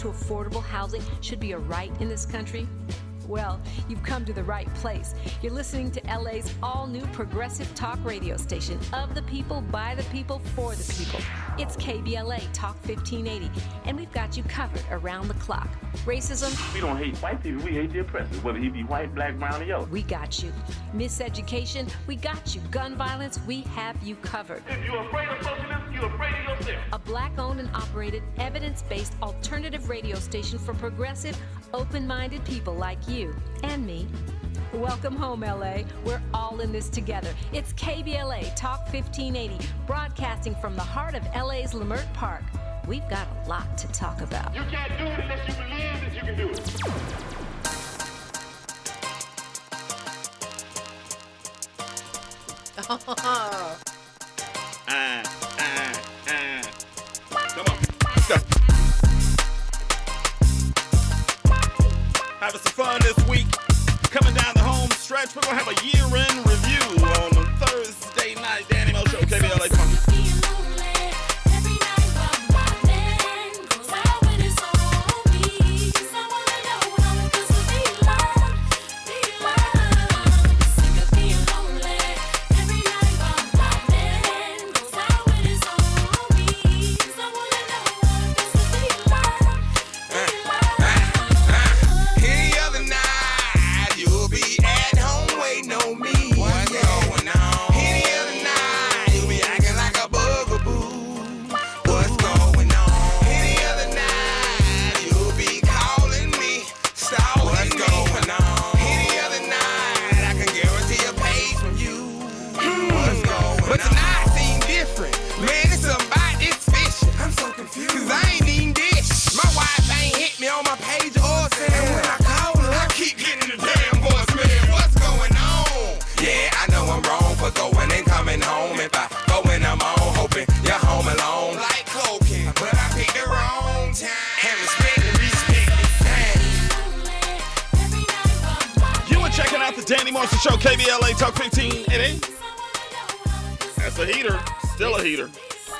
to affordable housing should be a right in this country? Well, you've come to the right place. You're listening to LA's all-new progressive talk radio station of the people, by the people, for the people. It's KBLA Talk 1580, and we've got you covered around the clock. Racism? We don't hate white people, we hate the oppressors, whether he be white, black, brown, or yellow. We got you. Miseducation? We got you. Gun violence? We have you covered. If you're afraid of socialism, you're afraid of yourself. A black-owned and operated, evidence-based alternative radio station for progressive, open-minded people like you and me. Welcome home, LA. We're all in this together. It's KBLA Talk 1580, broadcasting from the heart of LA's Leimert Park. We've got a lot to talk about. You can't do it unless you believe that you can do it. Come on, let's go. Having some fun this week. Coming down the home stretch, we're going to have a year-end review on Thursday night. Danny Morrison Show, KBLA. Come on. Danny Morrison Show, KBLA Talk 1580. That's a heater. Still a heater.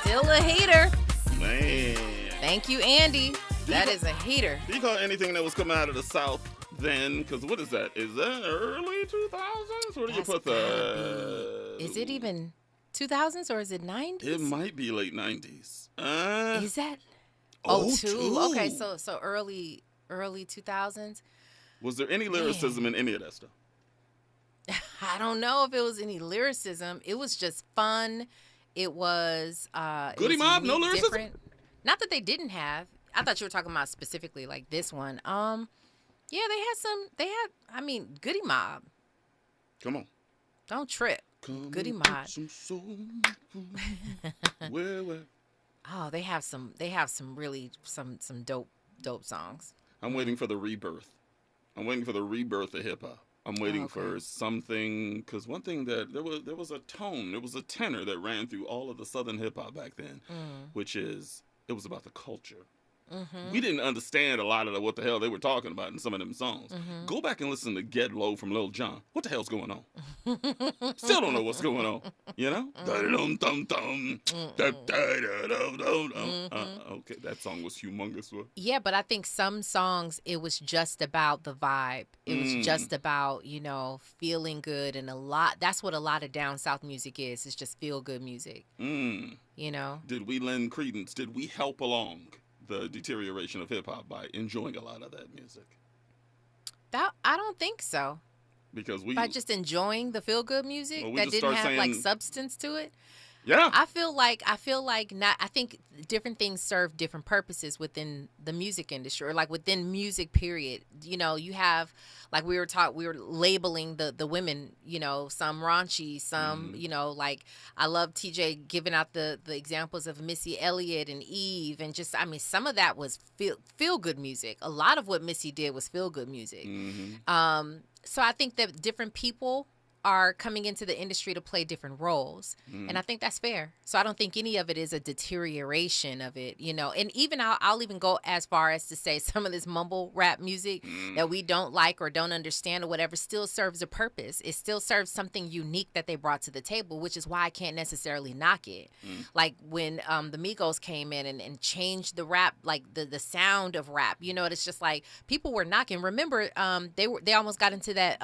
Still a heater. Man. Thank you, Andy. That is a heater. Do you call anything that was coming out of the South then? Because what is that? Is that early 2000s? Where do you put that? Is it even 2000s or is it 90s? It might be late 90s. Is that? Two. Okay, so early 2000s. Was there any lyricism in any of that stuff? I don't know if it was any lyricism. It was just fun. It was Goody Mob, no lyricism? Different. Not that they didn't have. I thought you were talking about specifically like this one. Yeah, I mean, Goody Mob. Come on. Don't trip. Come Goody on, Mob. some soul. Where? Oh, they have some really some dope songs. I'm waiting for the rebirth. I'm waiting for the rebirth of hip hop. I'm waiting for something, because one thing that there was a tone, there was a tenor that ran through all of the Southern hip hop back then, which is it was about the culture. Mm-hmm. We didn't understand a lot of what the hell they were talking about in some of them songs. Mm-hmm. Go back and listen to Get Low from Lil Jon. What the hell's going on? Still don't know what's going on. You know? Okay, that song was humongous. Yeah, but I think some songs, it was just about the vibe. It was just about, feeling good, and that's what a lot of down south music is. It's just feel good music. Did we lend credence? Did we help along the deterioration of hip-hop by enjoying a lot of that music? I don't think so. Because by just enjoying the feel-good music that didn't have substance to it. Yeah. I feel like I think different things serve different purposes within the music industry, or like within music period. You have, like we were labeling the women, some raunchy, some, like I love TJ giving out the examples of Missy Elliott and Eve, and just, some of that was feel good music. A lot of what Missy did was feel good music. Mm-hmm. So I think that different people are coming into the industry to play different roles. And I think that's fair. So I don't think any of it is a deterioration of it, you know. And even I'll even go as far as to say some of this mumble rap music that we don't like or don't understand or whatever still serves a purpose. It still serves something unique that they brought to the table, which is why I can't necessarily knock it. Like when the Migos came in and changed the rap, like the sound of rap, you know, it's just like people were knocking. Remember, they almost got into that.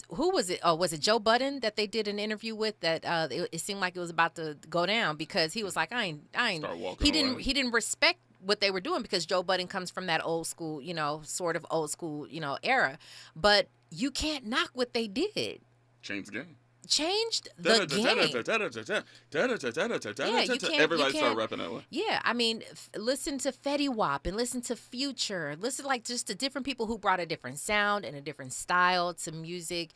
Who was it? Oh, was it Joe Budden that they did an interview with? That it seemed like it was about to go down because he was like, I ain't. He didn't respect what they were doing because Joe Budden comes from that old school, you know, sort of old school, you know, era. But you can't knock what they did. Change the game. Changed the game. Yeah, you can't. Everybody started rapping that way. Yeah, I mean, listen to Fetty Wap and listen to Future. Listen like just to different people who brought a different sound and a different style to music,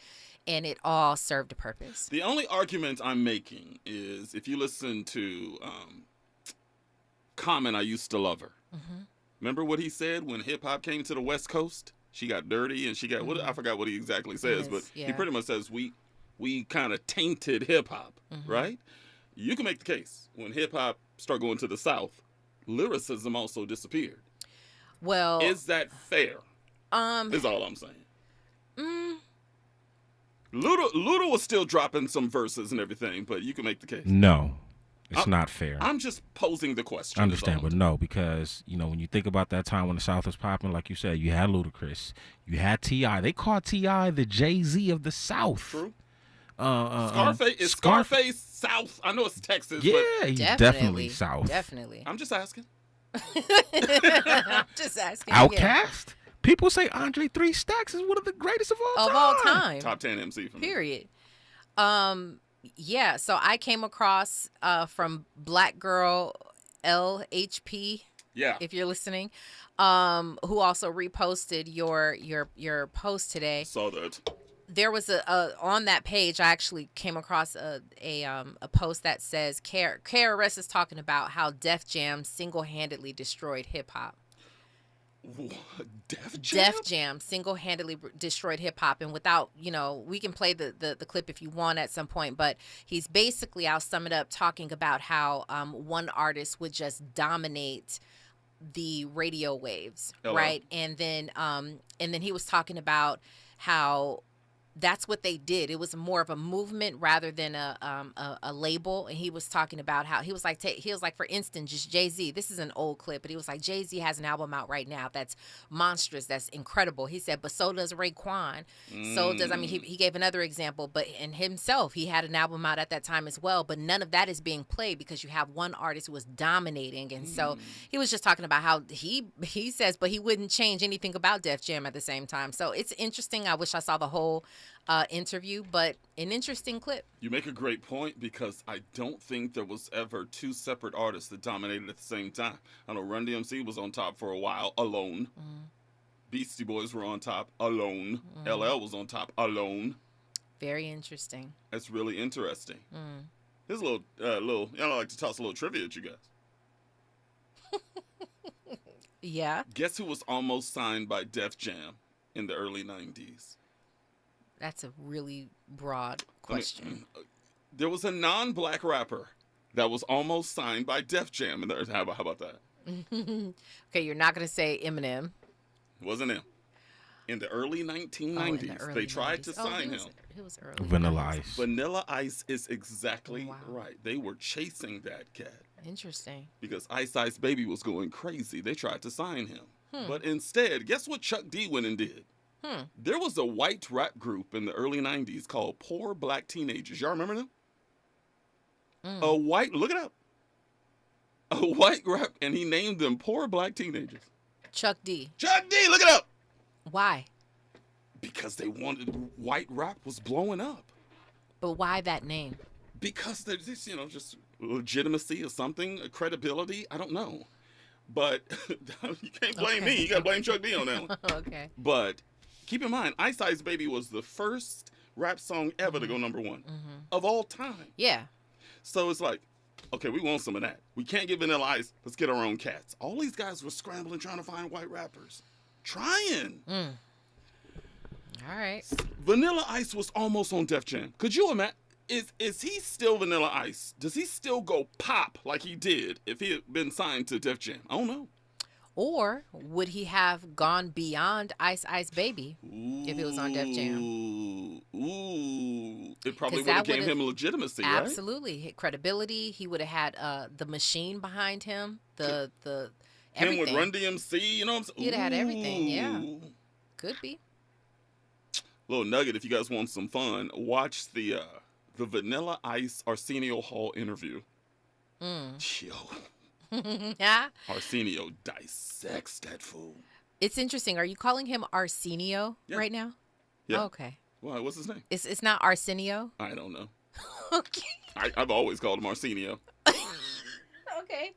and it all served a purpose. The only argument I'm making is if you listen to Common, I used to love her. Remember what he said when hip hop came to the West Coast? She got dirty and she got what I forgot what he exactly says, but he pretty much says we kind of tainted hip-hop, right? You can make the case. When hip-hop started going to the South, lyricism also disappeared. Well... Is that fair? Is all I'm saying. Luda was still dropping some verses and everything, but you can make the case. No, it's not fair. I'm just posing the question. I understand, but no, because, you know, when you think about that time when the South was popping, like you said, you had Ludacris, you had T.I. They called T.I. the Jay-Z of the South. True. Scarface South? I know it's Texas. Yeah, but he's definitely South. Definitely. I'm just asking. I'm just asking. Outkast? People say Andre 3 Stacks is one of the greatest of all time. Top 10 MC for me. Period. Yeah, so I came across from Black Girl LHP. Yeah. If you're listening, who also reposted your post today. Saw that. There was a on that page. I actually came across a post that says KRS is talking about how Def Jam single-handedly destroyed hip hop. Def Jam? Def Jam single-handedly destroyed hip hop, and without, you know, we can play the clip if you want at some point, but he's basically, I'll sum it up, talking about how one artist would just dominate the radio waves, right? And then he was talking about how that's what they did. It was more of a movement rather than a label. And he was talking about how he was like, for instance, just Jay-Z. This is an old clip, but he was like, Jay-Z has an album out right now that's monstrous, that's incredible. He said, but so does Raekwon. So does, I mean, he gave another example, but in himself, he had an album out at that time as well. But none of that is being played because you have one artist who was dominating. And so he was just talking about how he says, but he wouldn't change anything about Def Jam at the same time. So it's interesting. I wish I saw the whole interview, but an interesting clip. You make a great point because I don't think there was ever two separate artists that dominated at the same time. I know Run DMC was on top for a while alone. Beastie Boys were on top alone. LL was on top alone. Very interesting. That's really interesting. Here's a little, I like to toss a little trivia at you guys. Yeah. Guess who was almost signed by Def Jam in the early 90s? That's a really broad question. There was a non-black rapper that was almost signed by Def Jam. How about that? Okay, you're not going to say Eminem. Wasn't him. In the early 1990s, they tried to sign him. It was early. Vanilla Ice. Vanilla Ice is exactly right. They were chasing that cat. Interesting. Because Ice Ice Baby was going crazy. They tried to sign him. But instead, guess what Chuck D went and did? There was a white rap group in the early 90s called Poor Black Teenagers. Y'all remember them? Look it up. A white rap, and he named them Poor Black Teenagers. Chuck D. Chuck D, look it up. Why? Because they wanted, white rap was blowing up. But why that name? Because there's this, just legitimacy or something, a credibility. I don't know. But you can't blame me. You got to blame Chuck D on that one. Okay. But keep in mind, Ice Ice Baby was the first rap song ever to go number one of all time. Yeah. So it's like, okay, we want some of that. We can't get Vanilla Ice. Let's get our own cats. All these guys were scrambling trying to find white rappers. Trying. All right. Vanilla Ice was almost on Def Jam. Could you imagine? Is he still Vanilla Ice? Does he still go pop like he did if he had been signed to Def Jam? I don't know. Or would he have gone beyond Ice Ice Baby if it was on Def Jam? Ooh. It probably would have given him legitimacy, right? Absolutely. Credibility. He would have had the machine behind him. The Him everything. with Run DMC, you know what I'm saying? He'd have had everything, yeah. Could be. Little nugget, if you guys want some fun, watch the Vanilla Ice Arsenio Hall interview. Yo. Yeah. Arsenio dissects that fool. It's interesting. Are you calling him Arsenio right now? Yeah. Oh, okay. Why? What's his name? It's not Arsenio? I don't know. Okay. I've always called him Arsenio. Okay.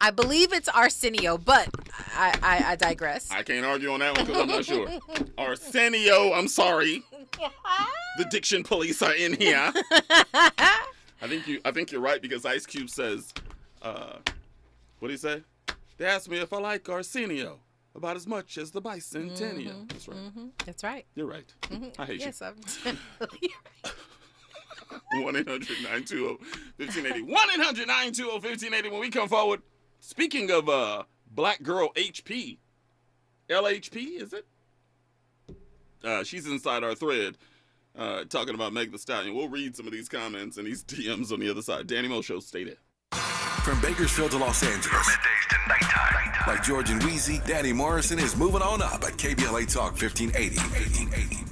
I believe it's Arsenio, but I digress. I can't argue on that one because I'm not sure. Arsenio, I'm sorry. The diction police are in here. I think you're right because Ice Cube says, what did he say? They asked me if I like Arsenio about as much as the bicentennial. That's right. That's right. You're right. I hate Yes, you. I'm definitely right. 1-800-920-1580. 1-800-920-1580. When we come forward, speaking of black girl HP, LHP, is it? She's inside our thread talking about Meg Thee Stallion. We'll read some of these comments and these DMs on the other side. Danny Mo Show, stay there. From Bakersfield to Los Angeles. From middays to nighttime. Like George and Wheezy, Danny Morrison is moving on up at KBLA Talk 1580.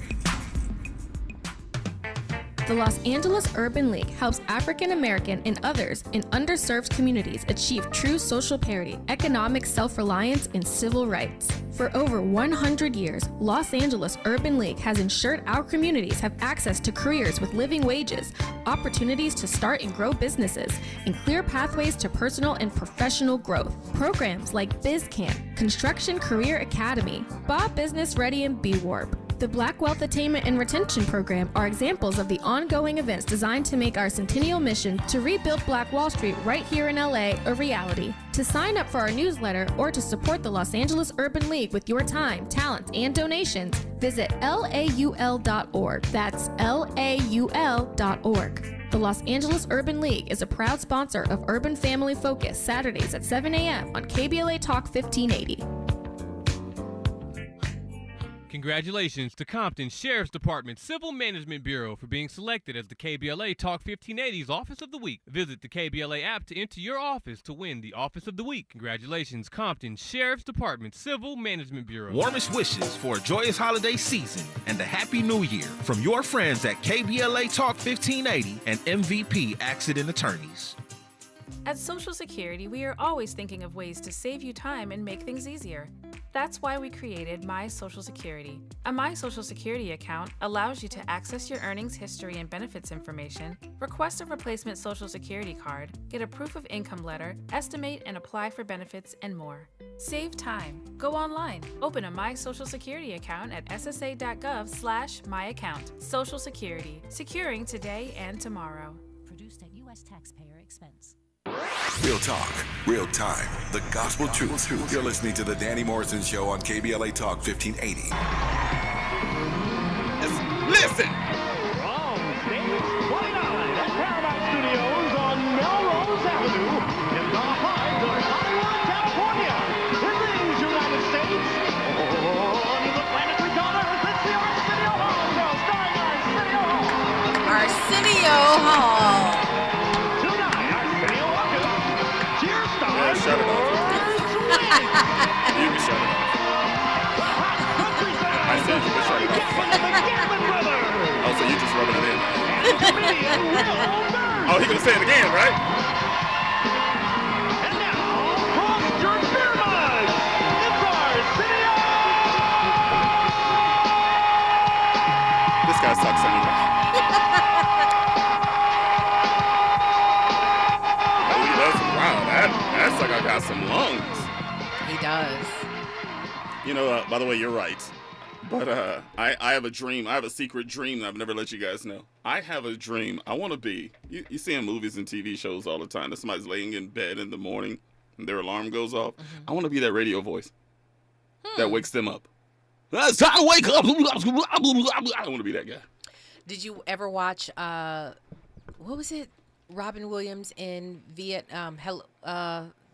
The Los Angeles Urban League helps African American and others in underserved communities achieve true social parity, economic self-reliance, and civil rights. For over 100 years, Los Angeles Urban League has ensured our communities have access to careers with living wages, opportunities to start and grow businesses, and clear pathways to personal and professional growth. Programs like BizCamp, Construction Career Academy, Bob Business Ready, and B-Warp. The Black Wealth Attainment and Retention Program are examples of the ongoing events designed to make our centennial mission to rebuild Black Wall Street right here in LA a reality. To sign up for our newsletter or to support the Los Angeles Urban League with your time, talents, and donations, visit laul.org. That's laul.org. The Los Angeles Urban League is a proud sponsor of Urban Family Focus Saturdays at 7 a.m. on KBLA Talk 1580. Congratulations to Compton Sheriff's Department Civil Management Bureau for being selected as the KBLA Talk 1580's Office of the Week. Visit the KBLA app to enter your office to win the Office of the Week. Congratulations, Compton Sheriff's Department Civil Management Bureau. Warmest wishes for a joyous holiday season and a happy new year from your friends at KBLA Talk 1580 and MVP Accident Attorneys. At Social Security, we are always thinking of ways to save you time and make things easier. That's why we created My Social Security. A My Social Security account allows you to access your earnings history and benefits information, request a replacement Social Security card, get a proof of income letter, estimate and apply for benefits, and more. Save time. Go online. Open a My Social Security account at ssa.gov/myaccount. Social Security. Securing today and tomorrow. Produced at U.S. taxpayer expense. Real talk, real time, the gospel truth. You're listening to the Danny Morrison Show on KBLA Talk 1580. Listen! From Stage 29 at Paramount Studios on Melrose Avenue in the heart of Hollywood, California. It brings United States on the planet we call Earth. It's the Arsenio Hall Show, starring Arsenio Hall. Arsenio Hall. Yeah, shut it off. You can shut it off. I said you can shut it off. Oh, so you just rubbing it in. Oh, he gonna say it again, right? And now, cross your beer mugs. It's Arsenio! This guy sucks anyway. That's like I got some lungs. He does. You know, by the way, you're right. But I have a dream. I have a secret dream that I've never let you guys know. I have a dream. I want to be, you see in movies and TV shows all the time that somebody's laying in bed in the morning and their alarm goes off. I want to be that radio voice that wakes them up. It's time to wake up. I don't want to be that guy. Did you ever watch what was it? Robin Williams in Vietnam.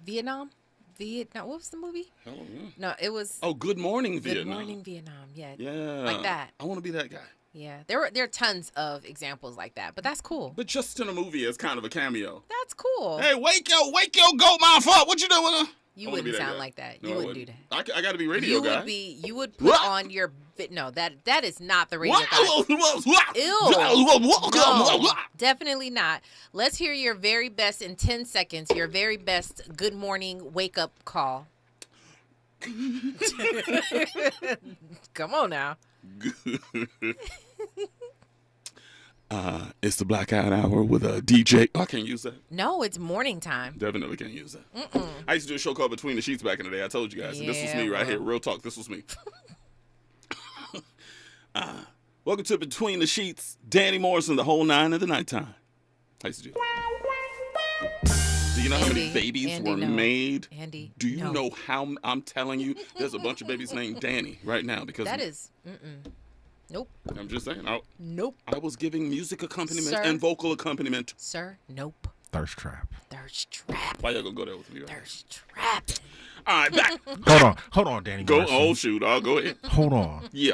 Vietnam. What was the movie? Hell, yeah. No, it was. Oh, Good Morning Vietnam. Good Morning Vietnam. Yeah. Yeah. Like that. I want to be that guy. Yeah. There are tons of examples like that, but that's cool. But just in a movie as kind of a cameo. That's cool. Hey, wake your goat mouth up. What you doing? You wouldn't sound like that. No, you wouldn't do that. I got to be radio guy. You would put on your no, that is not the radio guy. Ew. No, definitely not. Let's hear your very best in 10 seconds, your very best good morning wake up call. Come on now. It's the blackout hour with a DJ. Oh, I can't use that. No, it's morning time. Definitely can't use that. I used to do a show called Between the Sheets back in the day. I told you guys. And this was me right here. Real talk. This was me. Welcome to Between the Sheets. Danny Morrison, the whole 9 of the nighttime. I used to do that. Do you know how many babies were made? Andy, do you know how? I'm telling you, there's a bunch of babies named Danny right now because that is. Nope. I'm just saying. Nope. I was giving music accompaniment and vocal accompaniment. Sir, nope. Thirst trap. Thirst trap. Why y'all gonna go there with me? Right? Thirst trap. All right, back. Hold on, Danny. Go. Morrison. Oh shoot! I'll go ahead. Hold on. Yeah.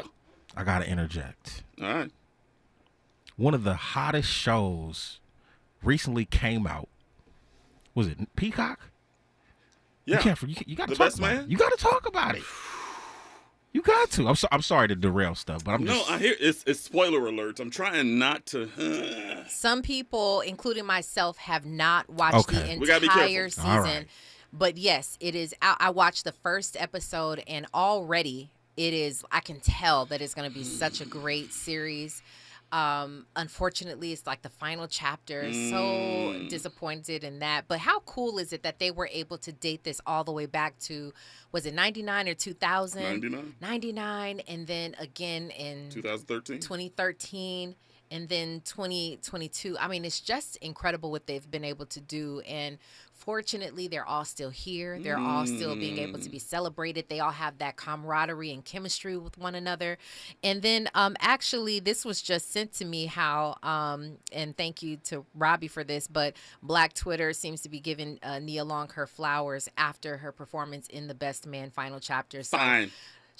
I gotta interject. All right. One of the hottest shows recently came out. Was it Peacock? Yeah. You got to The talk Best about Man? it. You got to talk about it. You got to. I'm sorry to derail stuff, but I hear it's spoiler alerts. I'm trying not to. Some people, including myself, have not watched the entire season. Right. But yes, it is. I watched the first episode, and already it is. I can tell that it's going to be such a great series. Unfortunately, it's like the final chapter. So disappointed in that. But how cool is it that they were able to date this all the way back to, was it 99 or 2000? 99. 99, and then again in 2013, and then 2022. I mean, it's just incredible what they've been able to do. And fortunately, they're all still here. They're all still being able to be celebrated. They all have that camaraderie and chemistry with one another. And then actually, this was just sent to me how, and thank you to Robbie for this, but Black Twitter seems to be giving Nia Long her flowers after her performance in the Best Man final chapter. So, Fine.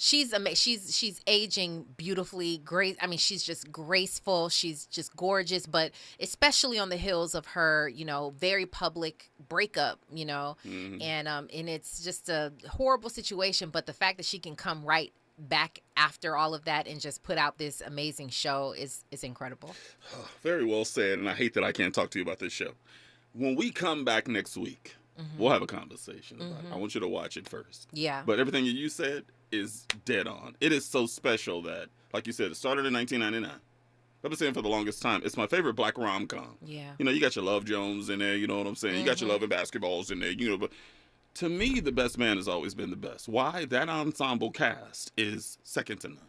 She's amazing. She's aging beautifully. Great. I mean, she's just graceful. She's just gorgeous. But especially on the heels of her, very public breakup, and it's just a horrible situation. But the fact that she can come right back after all of that and just put out this amazing show is incredible. Very well said. And I hate that I can't talk to you about this show. When we come back next week, we'll have a conversation about it. I want you to watch it first. Yeah. But everything you said is dead on. It is so special that, like you said, it started in 1999. I've been saying for the longest time, it's my favorite black rom-com. Yeah. You got your Love Jones in there, you know what I'm saying? You got your Love and Basketballs in there, but to me, The Best Man has always been the best. Why? That ensemble cast is second to none.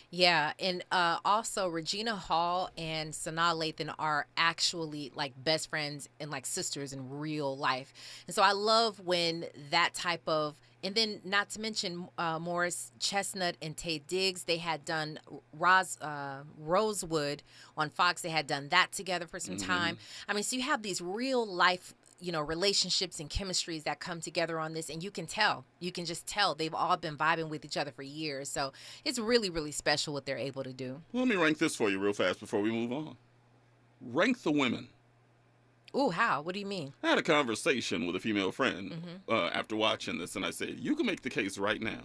Yeah, and also Regina Hall and Sanaa Lathan are actually like best friends and like sisters in real life. And so I love when that type of, and then not to mention Morris Chestnut and Taye Diggs, they had done Rosewood on Fox. They had done that together for some time. I mean, so you have these real life relationships and chemistries that come together on this, and you can just tell they've all been vibing with each other for years. So it's really, really special what they're able to do. Let me rank this for you real fast before we move on. Rank the women. Ooh, how? What do you mean? I had a conversation with a female friend after watching this, and I said, you can make the case right now.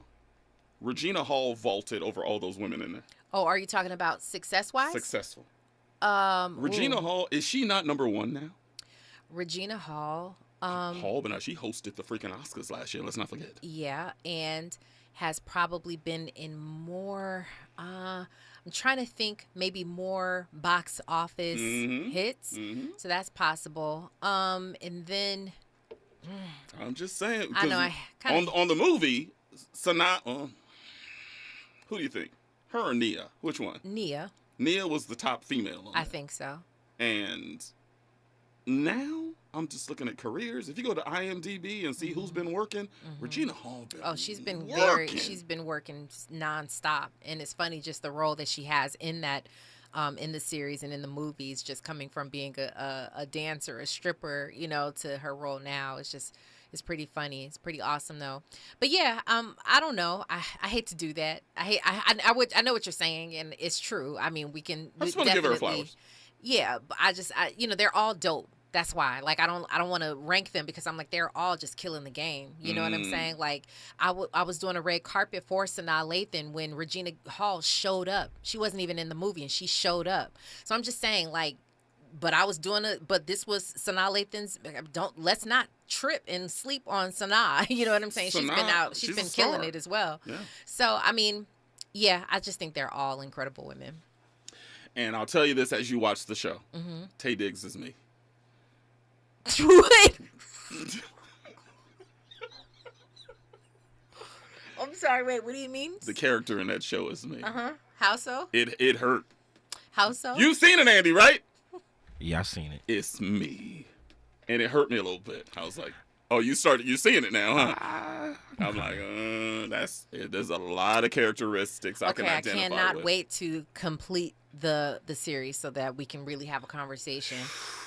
Regina Hall vaulted over all those women in there. Oh, are you talking about success-wise? Successful. Regina Hall, is she not number one now? Regina Hall. But now she hosted the freaking Oscars last year. Let's not forget. Yeah, and has probably been in more. I'm trying to think, maybe more box office hits. So that's possible. And then I'm just saying. I know. I kind of on the movie, Sanaa. Who do you think? Her or Nia? Which one? Nia. Nia was the top female. I think so. And now I'm just looking at careers. If you go to IMDb and see who's been working, Regina Hall been she's been working. she's been working nonstop, and it's funny just the role that she has in that. In the series and in the movies, just coming from being a dancer, a stripper, to her role now, it's pretty funny. It's pretty awesome though. But yeah, I don't know. I hate to do that. I know what you're saying, and it's true. I mean, I just want to give her flowers. Yeah, but they're all dope. That's why, like, I don't want to rank them because I'm like, they're all just killing the game. You know what I'm saying? Like, I was doing a red carpet for Sanaa Lathan when Regina Hall showed up. She wasn't even in the movie, and she showed up. So I'm just saying, like, but this was Sanaa Lathan's. Let's not trip and sleep on Sanaa. You know what I'm saying? She's been killing it as well. Yeah. So I mean, yeah, I just think they're all incredible women. And I'll tell you this as you watch the show, Taye Diggs is me. What? I'm sorry. Wait, what do you mean? The character in that show is me. How so? It hurt. How so? You've seen it, Andy, right? Yeah, I seen it. It's me, and it hurt me a little bit. I was like, "Oh, you're seeing it now, huh?" I'm like, there's a lot of characteristics I can identify with. I cannot wait to complete the series so that we can really have a conversation.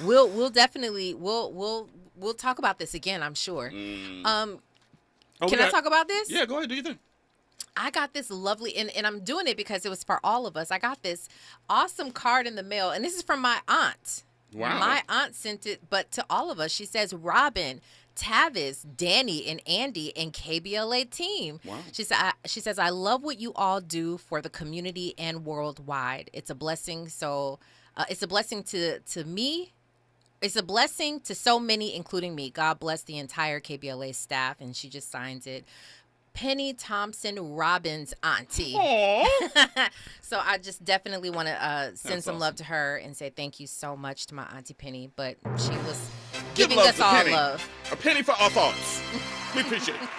We'll definitely we'll talk about this again, I'm sure. Can I talk about this? Yeah, go ahead. Do you think? I got this lovely, and I'm doing it because it was for all of us. I got this awesome card in the mail, and this is from my aunt. Wow. My aunt sent it, but to all of us. She says, Robin, Tavis, Danny, and Andy, and KBLA team. Wow. She says, I love what you all do for the community and worldwide. It's a blessing. So it's a blessing to me. It's a blessing to so many, including me. God bless the entire KBLA staff. And she just signs it. Penny Thompson, Robin's auntie. So I just definitely want to send some love to her and say thank you so much to my auntie Penny. But she was giving us all Penny. love. A penny for our thoughts. We appreciate it.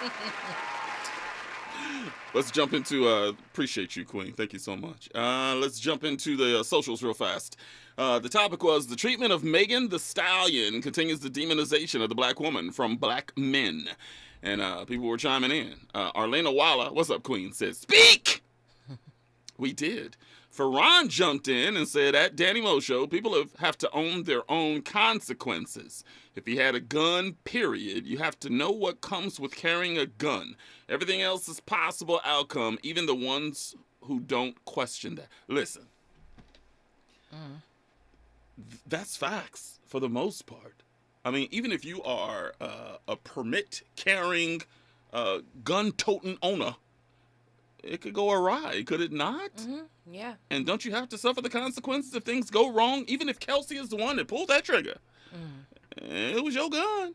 Let's jump into appreciate you, Queen. Thank you so much. Let's jump into the socials real fast. The topic was the treatment of Megan Thee Stallion continues the demonization of the black woman from black men. And people were chiming in. Arlena Walla, what's up, Queen, says, speak! We did. Ferran jumped in and said, at Danny Mo Show, people have to own their own consequences. If he had a gun, period, you have to know what comes with carrying a gun. Everything else is possible outcome, even the ones who don't question that. Listen, that's facts for the most part. I mean, even if you are a permit-carrying, gun-toting owner, it could go awry, could it not? Yeah. And don't you have to suffer the consequences if things go wrong? Even if Kelsey is the one that pulled that trigger. It was your gun.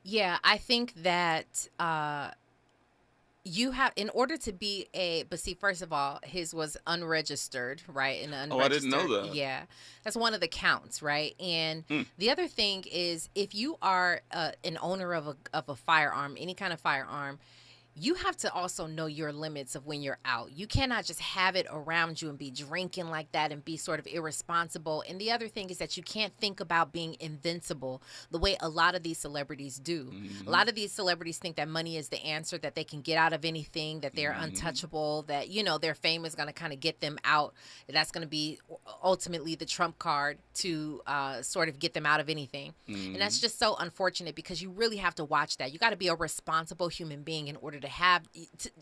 Yeah, I think that you have, in order to be but see, first of all, his was unregistered, right? I didn't know that. Yeah, that's one of the counts, right? And the other thing is, if you are an owner of a firearm, any kind of firearm, you have to also know your limits of when you're out. You cannot just have it around you and be drinking like that and be sort of irresponsible. And the other thing is that you can't think about being invincible the way a lot of these celebrities do. A lot of these celebrities think that money is the answer, that they can get out of anything, that they're untouchable, that, their fame is going to kind of get them out. That's going to be ultimately the trump card to sort of get them out of anything. And that's just so unfortunate because you really have to watch that. You got to be a responsible human being in order to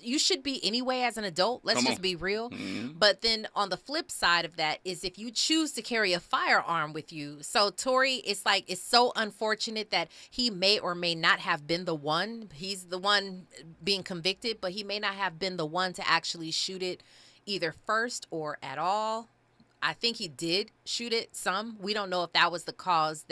you should be anyway as an adult. Let's just be real. But then on the flip side of that is if you choose to carry a firearm with you. So Tory, it's so unfortunate that he may or may not have been the one. He's the one being convicted, but he may not have been the one to actually shoot it either first or at all. I think he did shoot it some. We don't know if that was the cause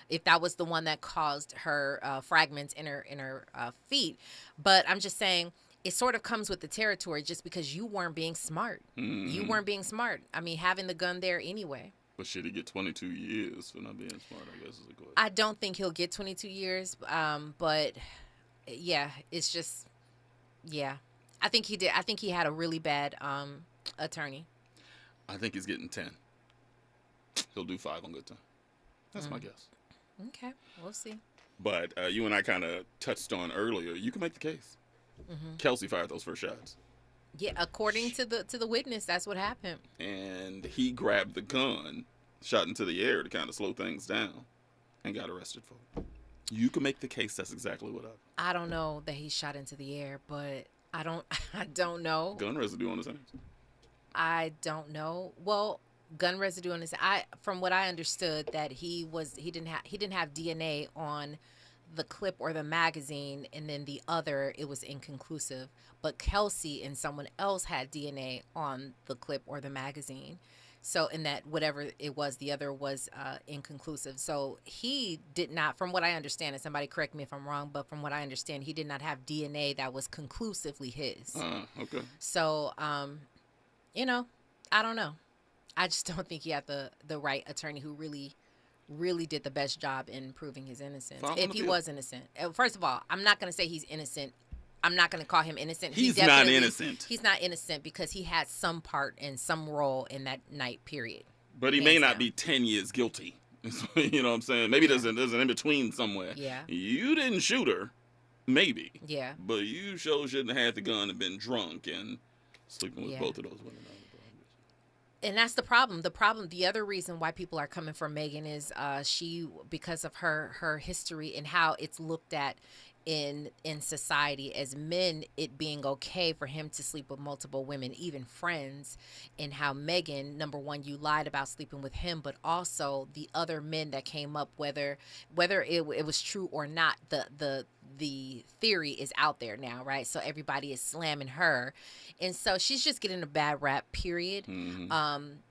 if that was the one that caused her fragments in her feet. But I'm just saying it sort of comes with the territory just because you weren't being smart. You weren't being smart. I mean, having the gun there anyway. But should he get 22 years for not being smart, I guess is a question. I don't think he'll get 22 years. But, yeah, it's just, yeah. I think he did. I think he had a really bad attorney. I think he's getting 10. He'll do 5 on good time. That's my guess. Okay, we'll see. But you and I kind of touched on earlier, you can make the case. Kelsey fired those first shots. Yeah, according to the witness, that's what happened. And he grabbed the gun, shot into the air to kind of slow things down, and got arrested for it. You can make the case that's exactly what happened. I don't know that he shot into the air, but I don't know. Gun residue on his hands. I don't know. Well, gun residue on his. From what I understood, that he didn't have DNA on the clip or the magazine, and then the other, it was inconclusive. But Kelsey and someone else had DNA on the clip or the magazine. So in that, whatever it was, the other was inconclusive. So he did not, from what I understand, and somebody correct me if I'm wrong, but from what I understand, he did not have DNA that was conclusively his. Okay. So, you know, I don't know. I just don't think he had the right attorney who really did the best job in proving his innocence. If he was innocent. First of all, I'm not going to say he's innocent. I'm not going to call him innocent. He's not innocent. He's not innocent because he had some part and some role in that night period. But he may not be 10 years guilty. You know what I'm saying? Maybe there's an in-between somewhere. Yeah. You didn't shoot her. Maybe. Yeah. But you sure shouldn't have had the gun and been drunk and sleeping with both of those women. And that's the problem. The other reason why people are coming for Megan is she, because of her history and how it's looked at in society as men, it being okay for him to sleep with multiple women, even friends, and how Megan, number one, you lied about sleeping with him, but also the other men that came up, whether it was true or not, the theory is out there now, right? So everybody is slamming her, and so she's just getting a bad rap, period.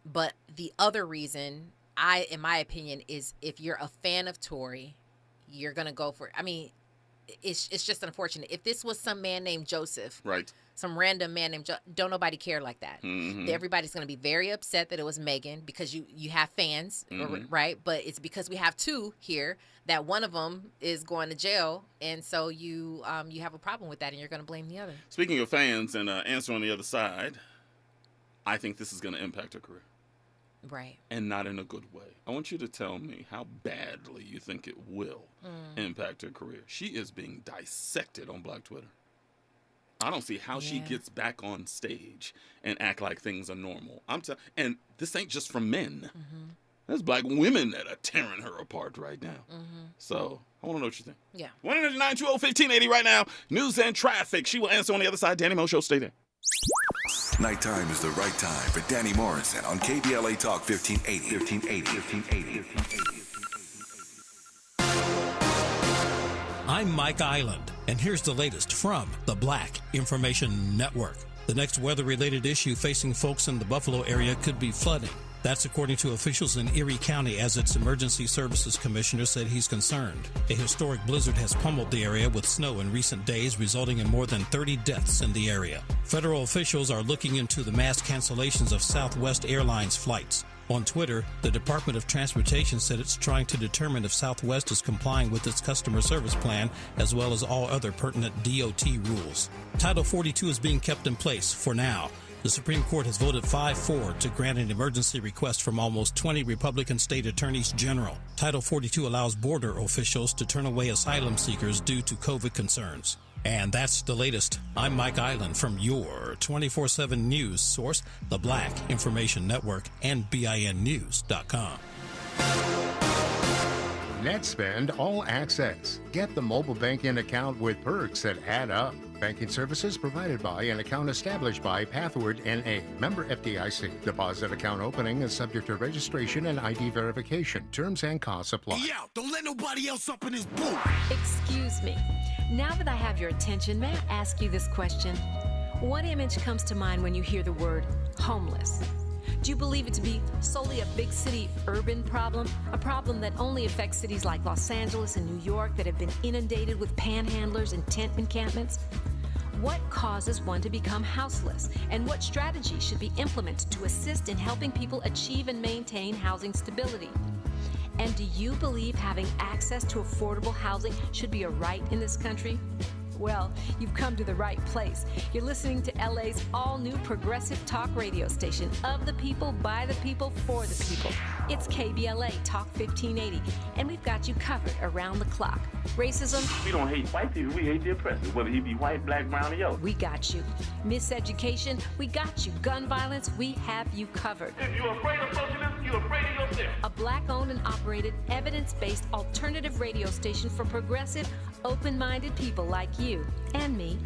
But the other reason, in my opinion, is if you're a fan of Tory, you're gonna go for it. I mean, it's just unfortunate. If this was some man named Joseph, right, some random man named don't nobody care like that. Everybody's going to be very upset that it was Megan because you have fans, right? But it's because we have two here that one of them is going to jail, and so you have a problem with that, and you're going to blame the other. Speaking of fans and answer on the other side, I think this is going to impact her career. Right. And not in a good way. I want you to tell me how badly you think it will impact her career. She is being dissected on Black Twitter. I don't see how she gets back on stage and act like things are normal. And this ain't just from men. There's Black women that are tearing her apart right now. So I want to know what you think. Yeah. 1-800-920-1580 right now. News and traffic. She will answer on the other side. Danny Mo Show. Stay there. Nighttime is the right time for Danny Morrison on KBLA Talk 1580. I'm Mike Island, and here's the latest from the Black Information Network. The next weather-related issue facing folks in the Buffalo area could be flooding. That's according to officials in Erie County, as its emergency services commissioner said he's concerned. A historic blizzard has pummeled the area with snow in recent days, resulting in more than 30 deaths in the area. Federal officials are looking into the mass cancellations of Southwest Airlines flights. On Twitter, the Department of Transportation said it's trying to determine if Southwest is complying with its customer service plan, as well as all other pertinent DOT rules. Title 42 is being kept in place for now. The Supreme Court has voted 5-4 to grant an emergency request from almost 20 Republican state attorneys general. Title 42 allows border officials to turn away asylum seekers due to COVID concerns. And that's the latest. I'm Mike Island from your 24/7 news source, the Black Information Network, and BINnews.com. NetSpend All Access. Get the mobile banking account with perks that add up. Banking services provided by and account established by Pathward NA. Member FDIC. Deposit account opening is subject to registration and ID verification. Terms and costs apply. Hey, yo, don't let nobody else up in this booth. Excuse me. Now that I have your attention, may I ask you this question? What image comes to mind when you hear the word homeless? Do you believe it to be solely a big city urban problem? A problem that only affects cities like Los Angeles and New York that have been inundated with panhandlers and tent encampments? What causes one to become houseless? And what strategies should be implemented to assist in helping people achieve and maintain housing stability? And do you believe having access to affordable housing should be a right in this country? Well, you've come to the right place. You're listening to LA's all-new progressive talk radio station, of the people, by the people, for the people. It's KBLA Talk 1580, and we've got you covered around the clock. Racism? We don't hate white people, we hate the oppressor, whether he be white, black, brown, or yellow. We got you. Miseducation? We got you. Gun violence? We have you covered. If you're afraid of socialism, you're afraid of yourself. A black-owned and operated, evidence-based alternative radio station for progressive, open-minded people like you and me.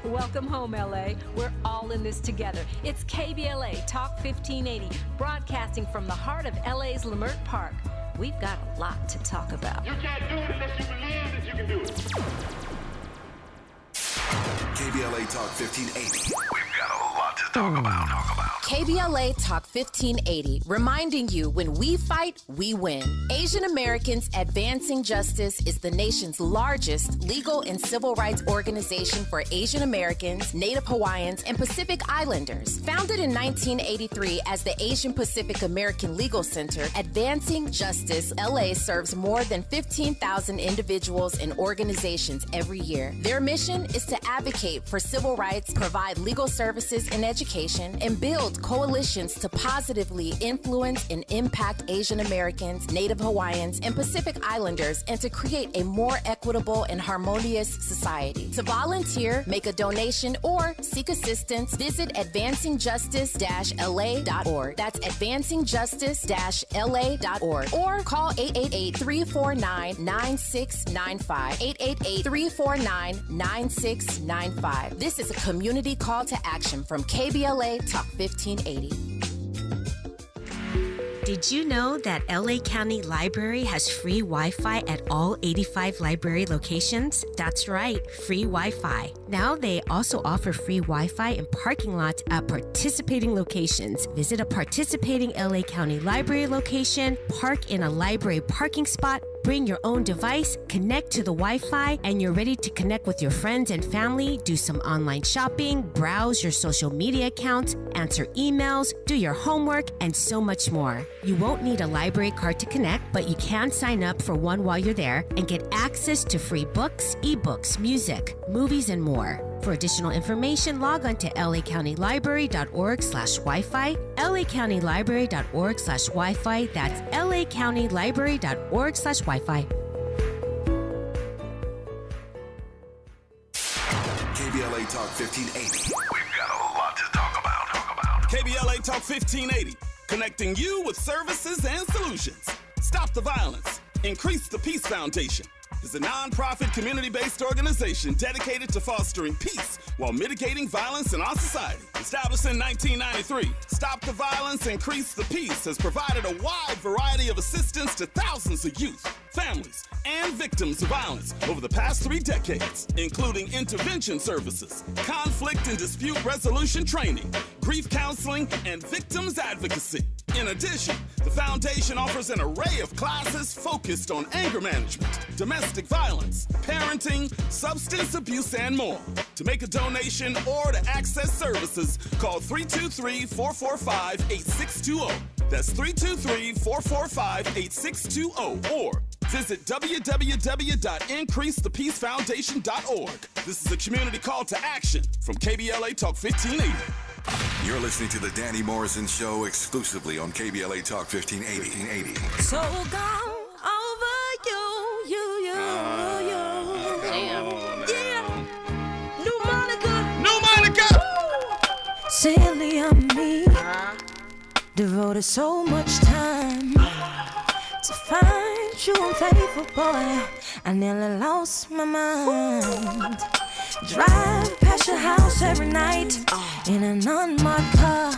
Welcome home, LA. We're all in this together. It's KBLA Talk 1580, broadcasting from the heart of LA's Leimert Park. We've got a lot to talk about. You can't do it unless you believe that you can do it. KBLA Talk 1580. We've got a lot to talk about. KBLA Talk 1580, reminding you when we fight, we win. Asian Americans Advancing Justice is the nation's largest legal and civil rights organization for Asian Americans, Native Hawaiians, and Pacific Islanders. Founded in 1983 as the Asian Pacific American Legal Center, Advancing Justice LA serves more than 15,000 individuals and organizations every year. Their mission is to advocate for civil rights, provide legal services and education, and build coalitions to positively influence and impact Asian Americans, Native Hawaiians, and Pacific Islanders, and to create a more equitable and harmonious society. To volunteer, make a donation, or seek assistance, visit advancingjustice-la.org. That's advancingjustice-la.org. Or call 888-349-9695. 888-349-9695. This is a community call to action from KBLA Talk 1580. Did you know that LA County Library has free Wi-Fi at all 85 library locations? That's right, free Wi-Fi. Now they also offer free Wi-Fi in parking lots at participating locations. Visit a participating LA County Library location, park in a library parking spot, bring your own device, connect to the Wi-Fi, and you're ready to connect with your friends and family, do some online shopping, browse your social media accounts, answer emails, do your homework, and so much more. You won't need a library card to connect, but you can sign up for one while you're there and get access to free books, ebooks, music, movies, and more. For additional information, log on to lacountylibrary.org/Wi-Fi, lacountylibrary.org/Wi-Fi. That's lacountylibrary.org/Wi-Fi. KBLA Talk 1580. We've got a lot to talk about. KBLA Talk 1580, connecting you with services and solutions. Stop the violence. Increase the Peace Foundation is a nonprofit community-based organization dedicated to fostering peace while mitigating violence in our society. Established in 1993, Stop the Violence, Increase the Peace has provided a wide variety of assistance to thousands of youth, families, and victims of violence over the past 3 decades, including intervention services, conflict and dispute resolution training, grief counseling, and victims advocacy. In addition, the foundation offers an array of classes focused on anger management, domestic violence, parenting, substance abuse, and more. To make a donation or to access services, call 323-445-8620. That's 323-445-8620, or visit www.increasethepeacefoundation.org. This is a community call to action from KBLA Talk 1580. You're listening to the Danny Morrison Show exclusively on KBLA Talk 1580. So gone over you. Yeah. New Monica. Silly of me. Devoted so much time to find you unfaithful, boy. I nearly lost my mind. Drive past your house every night in an unmarked car.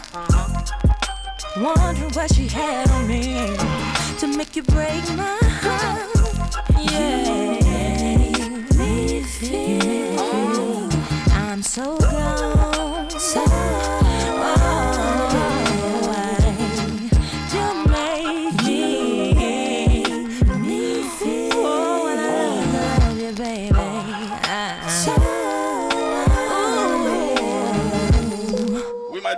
Wondering what she had on me to make you break my heart. Yeah, me feel I'm so gone. So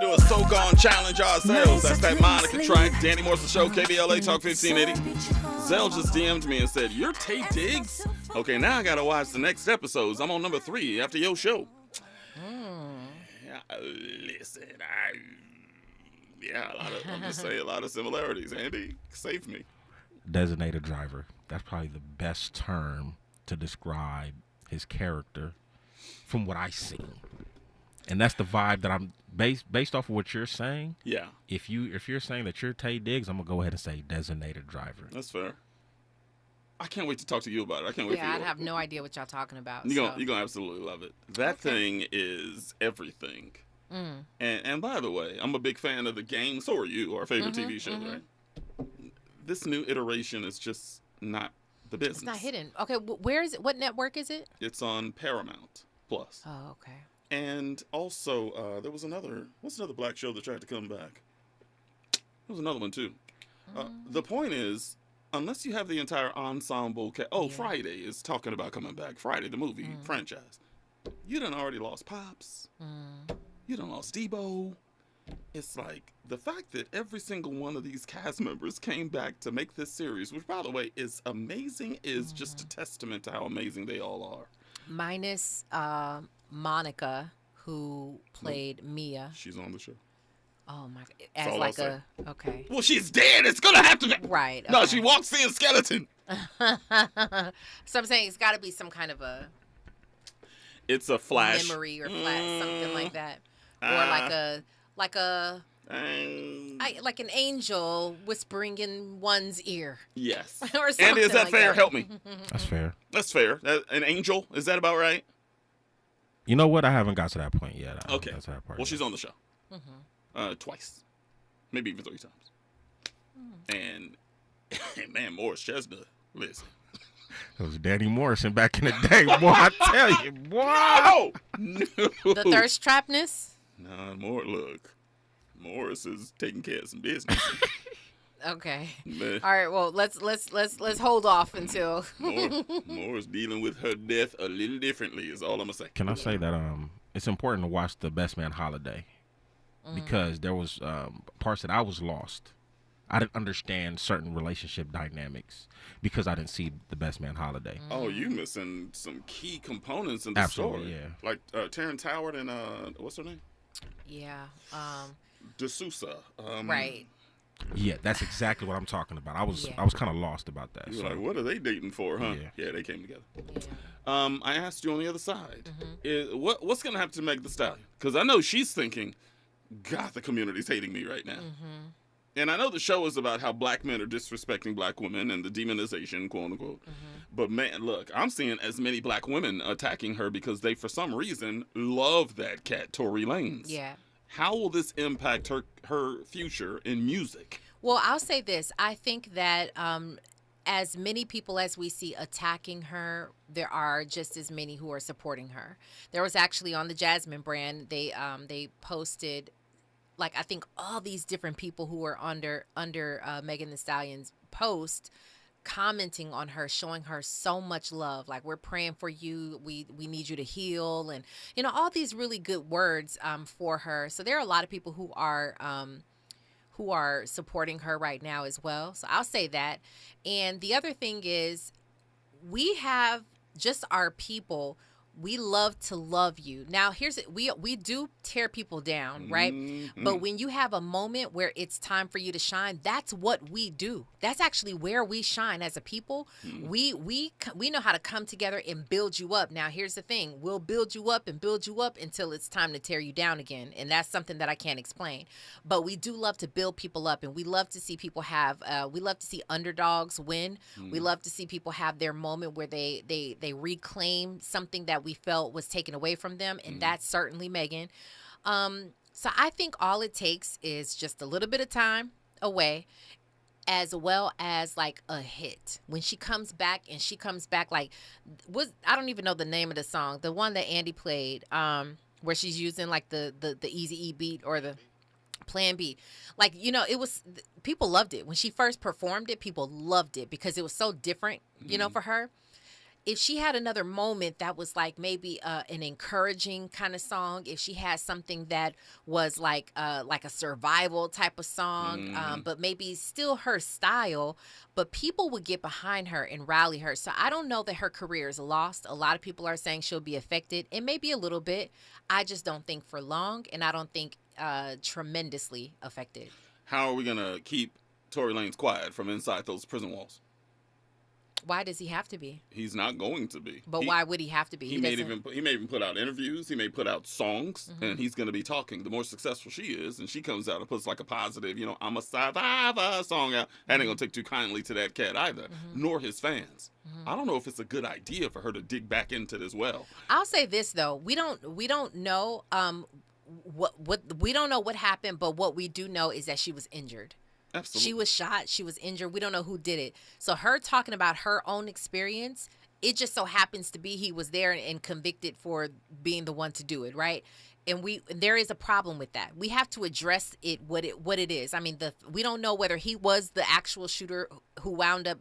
do a So Gone challenge ourselves. That's that Monica track. Danny Morrison Show, KBLA Talk 1580. Zell just DM'd me and said, "You're Tay Diggs?" Okay, now I got to watch the next episodes. I'm on number 3 after your show. Yeah, listen, I'm just saying a lot of similarities. Andy, save me. Designated driver. That's probably the best term to describe his character from what I see. And that's the vibe that I'm based off of what you're saying. Yeah. If you're saying that you're Tay Diggs, I'm gonna go ahead and say designated driver. That's fair. I can't wait to talk to you about it. I can't wait for you. Yeah, I'd have no idea what y'all talking about. You're gonna absolutely love it. That thing is everything. And by the way, I'm a big fan of the game. So are you, our favorite TV show, right? This new iteration is just not the business. It's not hidden. Okay, where is it? What network is it? It's on Paramount Plus. Oh, okay. And also, there was another black show that tried to come back? There was another one, too. The point is, unless you have the entire ensemble... Friday is talking about coming back. Friday, the movie franchise. You done already lost Pops. You done lost Debo. It's like, the fact that every single one of these cast members came back to make this series, which, by the way, is amazing, is just a testament to how amazing they all are. Minus... Monica, who played Mia. She's on the show. Oh my! As like a okay. Well, she's dead. It's gonna have to be right. Okay. No, she walks in skeleton. So I'm saying it's got to be some kind of a. It's a flash memory or flash, something like that, or like an angel whispering in one's ear. Yes. Or something. Andy, is that like fair? that. Help me. That's fair. That's fair. An angel, is that about right? You know what? I haven't got to that point yet. Okay. Well, she's on the show. Twice. Maybe even 3 times. And man, Morris Chestnut, listen. It was Danny Morrison back in the day. Boy, I tell you, boy. No. The thirst trapness? Nah, look. Morris is taking care of some business. Okay. Man. All right. Well, let's hold off until Moore's dealing with her death a little differently. Is all I'm gonna say. Can I say that it's important to watch The Best Man Holiday because there was parts that I was lost. I didn't understand certain relationship dynamics because I didn't see The Best Man Holiday. Oh, you missing some key components in the Absolutely, story. Yeah. Like Terrence Howard and what's her name? Yeah. D'Souza. Right. Yeah, that's exactly what I'm talking about. I was kind of lost about that. You were like, what are they dating for, huh? Yeah, they came together. Yeah. I asked you on the other side, what's going to happen to Meg Thee Stallion? Because I know she's thinking, God, the community's hating me right now. And I know the show is about how black men are disrespecting black women and the demonization, quote unquote. But man, look, I'm seeing as many black women attacking her because they, for some reason, love that cat, Tory Lanez. Yeah. How will this impact her future in music? Well, I'll say this. I think that as many people as we see attacking her, there are just as many who are supporting her. There was actually on the Jasmine brand, they posted, like, I think all these different people who were under Megan Thee Stallion's post commenting on her, showing her so much love, like, we're praying for you, we need you to heal, and all these really good words for her. So there are a lot of people who are supporting her right now as well. So I'll say that. And the other thing is, we have just our people. We love to love you. Now, we do tear people down, right? But when you have a moment where it's time for you to shine, that's what we do. That's actually where we shine as a people. We know how to come together and build you up. Now, here's the thing. We'll build you up until it's time to tear you down again. And that's something that I can't explain. But we do love to build people up, and we love to see people we love to see underdogs win. We love to see people have their moment where they reclaim something that we felt was taken away from them, and that's certainly Megan. So I think all it takes is just a little bit of time away, as well as like a hit. When she comes back, like, I don't even know the name of the song, the one that Andy played, where she's using like the Eazy-E beat or the Plan B. Like, it was, people loved it. When she first performed it, people loved it because it was so different, for her. if she had another moment that was like maybe an encouraging kind of song, if she had something that was like a survival type of song, but maybe still her style, but people would get behind her and rally her. So I don't know that her career is lost. A lot of people are saying she'll be affected, and maybe a little bit. I just don't think for long, and I don't think tremendously affected. How are we going to keep Tory Lanez quiet from inside those prison walls? Why does he have to be? He's not going to be. But why would he have to be? He may even put out interviews. He may put out songs, and he's going to be talking. The more successful she is, and she comes out and puts like a positive, I'm a survivor song out, that ain't going to take too kindly to that cat either, nor his fans. I don't know if it's a good idea for her to dig back into this well. I'll say this though, we don't know we don't know what happened, but what we do know is that she was injured. Absolutely. She was shot. She was injured. We don't know who did it. So her talking about her own experience, it just so happens to be he was there and convicted for being the one to do it, right? And there is a problem with that. We have to address it what it is. I mean, we don't know whether he was the actual shooter who wound up,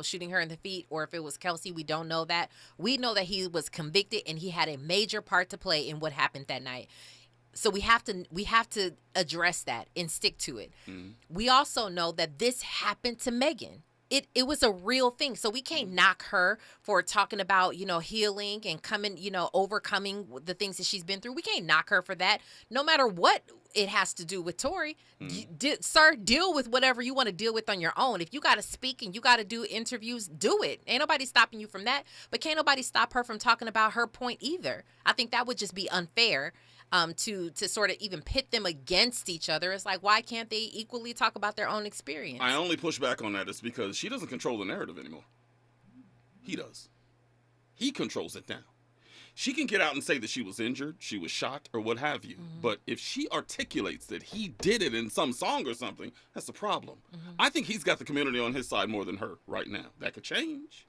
shooting her in the feet, or if it was Kelsey. We don't know that. We know that he was convicted and he had a major part to play in what happened that night. So we have to address that and stick to it. We also know that this happened to Megan. It was a real thing. So we can't knock her for talking about, healing and overcoming the things that she's been through. We can't knock her for that. No matter what it has to do with Tory, sir, deal with whatever you want to deal with on your own. If you got to speak and you got to do interviews, do it. Ain't nobody stopping you from that. But can't nobody stop her from talking about her point either. I think that would just be unfair. To sort of even pit them against each other. It's like, why can't they equally talk about their own experience? I only push back on that is because she doesn't control the narrative anymore. He does. He controls it now. She can get out and say that she was injured, she was shot, or what have you. But if she articulates that he did it in some song or something, that's a problem. I think he's got the community on his side more than her right now. That could change.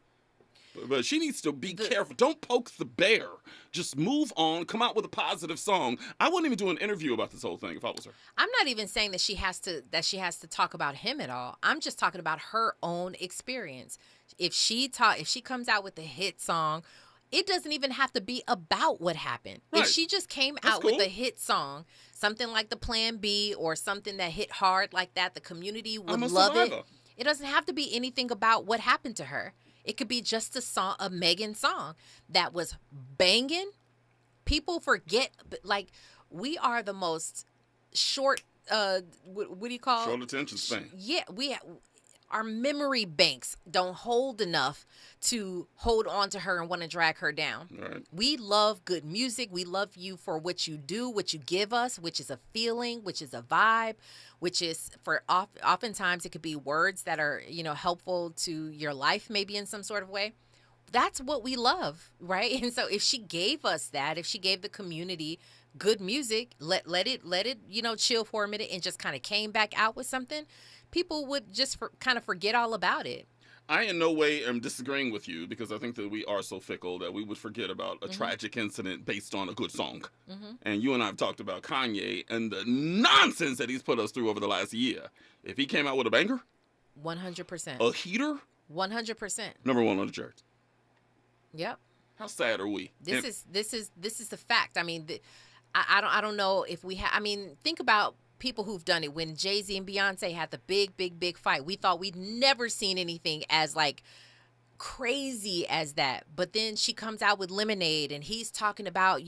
But she needs to be careful. Don't poke the bear. Just move on. Come out with a positive song. I wouldn't even do an interview about this whole thing if I was her. I'm not even saying that she has to talk about him at all. I'm just talking about her own experience. If she comes out with a hit song, it doesn't even have to be about what happened. Right. If she just came out with a hit song, something like the Plan B or something that hit hard like that, the community would love it. It doesn't have to be anything about what happened to her. It could be just a Megan song that was banging. People forget, like, we are the most short, what do you call it? Short attention span. Yeah, our memory banks don't hold enough to hold on to her and want to drag her down. Right. We love good music. We love you for what you do, what you give us, which is a feeling, which is a vibe, which is oftentimes it could be words that are, helpful to your life, maybe in some sort of way. That's what we love, right? And so if she gave us that, if she gave the community good music, let it, chill for a minute and just kind of came back out with something, people would just kind of forget all about it. I in no way am disagreeing with you because I think that we are so fickle that we would forget about a tragic incident based on a good song. And you and I have talked about Kanye and the nonsense that he's put us through over the last year. If he came out with a banger, 100%. A heater, 100%. number one on the charts. Yep. How sad are we? This is the fact. I mean, I don't know if we have. I mean, think about people who've done it. When Jay-Z and Beyonce had the big fight, we thought we'd never seen anything as like crazy as that. But then she comes out with Lemonade and he's talking about,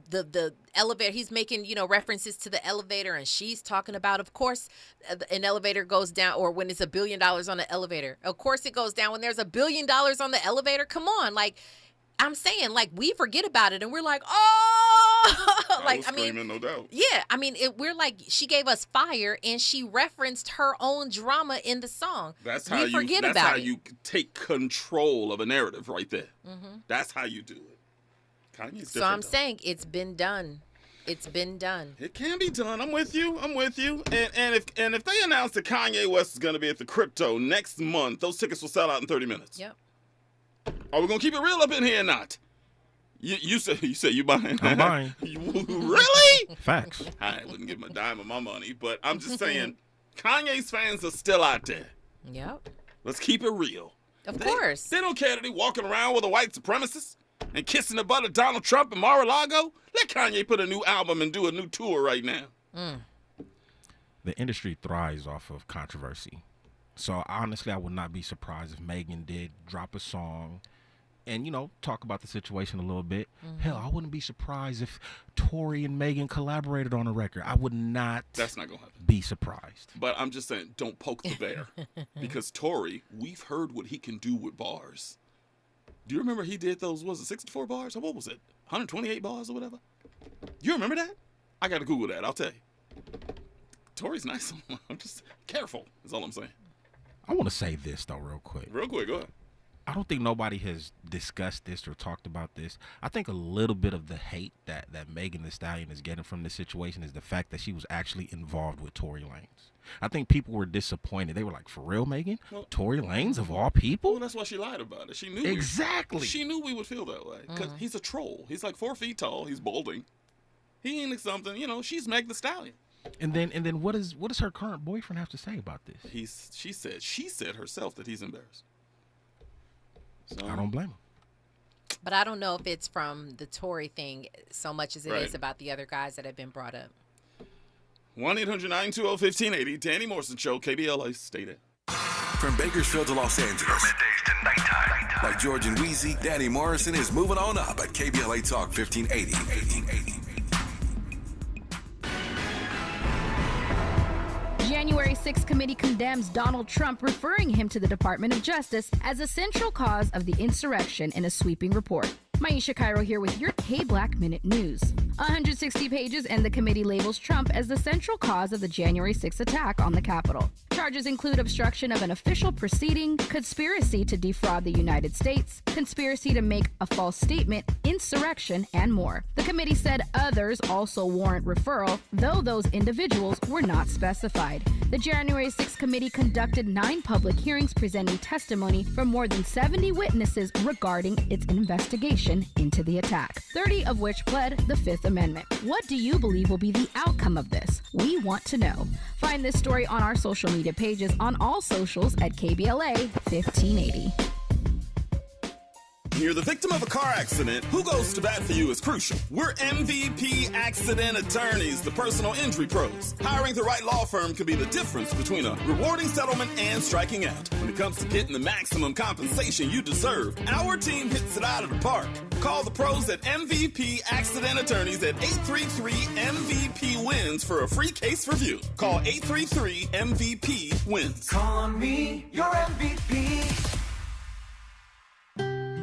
the elevator. He's making, references to the elevator, and she's talking about, of course, an elevator goes down, or when it's $1 billion on the elevator. Of course it goes down when there's $1 billion on the elevator. Come on. Like, I'm saying, like, we forget about it and we're like, oh, like, I mean, no doubt. Yeah. I mean, we're like, she gave us fire and she referenced her own drama in the song. That's how you take control of a narrative right there. That's how you do it. Kanye's so I'm saying it's been done. It's been done. It can be done. I'm with you. And if they announce that Kanye West is going to be at the Crypto next month, those tickets will sell out in 30 minutes. Yep. Are we gonna keep it real up in here or not? You say you buying? I'm buying. Really? Facts. I wouldn't give him a dime of my money, but I'm just saying, Kanye's fans are still out there. Yep. Let's keep it real. Of course. They don't care that he walking around with a white supremacist and kissing the butt of Donald Trump and Mar-a-Lago. Let Kanye put a new album and do a new tour right now. The industry thrives off of controversy. So honestly, I would not be surprised if Megan did drop a song and, talk about the situation a little bit. Hell, I wouldn't be surprised if Tory and Megan collaborated on a record. I would not. That's not going to happen. Be surprised. But I'm just saying, don't poke the bear. Because Tory, we've heard what he can do with bars. Do you remember he did those, 64 bars? Or what was it? 128 bars or whatever? You remember that? I got to Google that. I'll tell you. Tory's nice. I'm just careful, is all I'm saying. I want to say this, though, real quick. Real quick, go ahead. I don't think nobody has discussed this or talked about this. I think a little bit of the hate that Megan Thee Stallion is getting from this situation is the fact that she was actually involved with Tory Lanez. I think people were disappointed. They were like, for real, Megan? Tory Lanez of all people? Well, that's why she lied about it. She knew exactly. She knew we would feel that way. Because he's a troll. He's like 4 feet tall. He's balding. He ain't something, she's Meg Thee Stallion. And then what does her current boyfriend have to say about this? She said herself that he's embarrassed. So, I don't blame him. But I don't know if it's from the Tory thing so much as it is about the other guys that have been brought up. 1-800-920-1580, Danny Morrison Show, KBLA, stay there. From Bakersfield to Los Angeles. Middays to nighttime. Like George and Weezy, Danny Morrison is moving on up at KBLA Talk 1580. January 6th committee condemns Donald Trump, referring him to the Department of Justice as a central cause of the insurrection in a sweeping report. Maisha Cairo here with your K-Black Minute News. 160 pages, and the committee labels Trump as the central cause of the January 6th attack on the Capitol. Charges include obstruction of an official proceeding, conspiracy to defraud the United States, conspiracy to make a false statement, insurrection, and more. The committee said others also warrant referral, though those individuals were not specified. The January 6th committee conducted 9 public hearings presenting testimony from more than 70 witnesses regarding its investigation into the attack, 30 of which pled the Fifth Amendment. What do you believe will be the outcome of this? We want to know. Find this story on our social media pages on all socials at KBLA 1580. When you're the victim of a car accident, who goes to bat for you is crucial. We're MVP Accident Attorneys, the personal injury pros. Hiring the right law firm can be the difference between a rewarding settlement and striking out. When it comes to getting the maximum compensation you deserve, our team hits it out of the park. Call the pros at MVP Accident Attorneys at 833-MVP-WINS for a free case review. Call 833-MVP-WINS. Call on me, your MVP.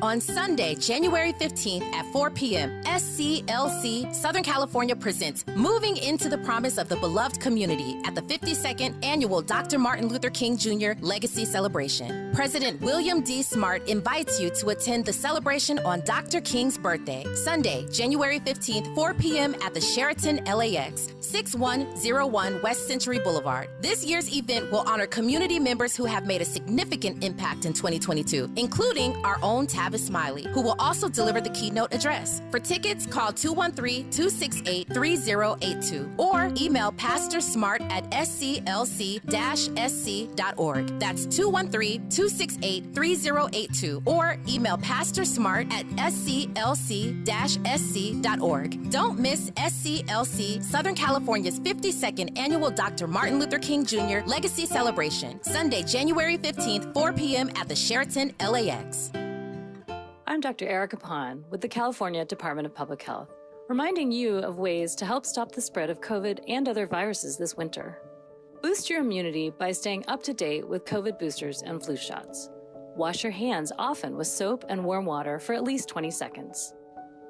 On Sunday, January 15th at 4 p.m., SCLC Southern California presents Moving into the Promise of the Beloved Community at the 52nd Annual Dr. Martin Luther King Jr. Legacy Celebration. President William D. Smart invites you to attend the celebration on Dr. King's birthday, Sunday, January 15th, 4 p.m. at the Sheraton LAX, 6101 West Century Boulevard. This year's event will honor community members who have made a significant impact in 2022, including our own Tavis Smiley, who will also deliver the keynote address. For tickets, call 213-268-3082 or email Pastor Smart at sclc-sc.org. That's 213-268-3082 or email Pastor Smart at sclc-sc.org. Don't miss SCLC Southern California's 52nd Annual Dr. Martin Luther King Jr. Legacy Celebration, Sunday, January 15th, 4 p.m. at the Sheraton LAX. I'm Dr. Erica Pond with the California Department of Public Health, reminding you of ways to help stop the spread of COVID and other viruses this winter. Boost your immunity by staying up to date with COVID boosters and flu shots. Wash your hands often with soap and warm water for at least 20 seconds.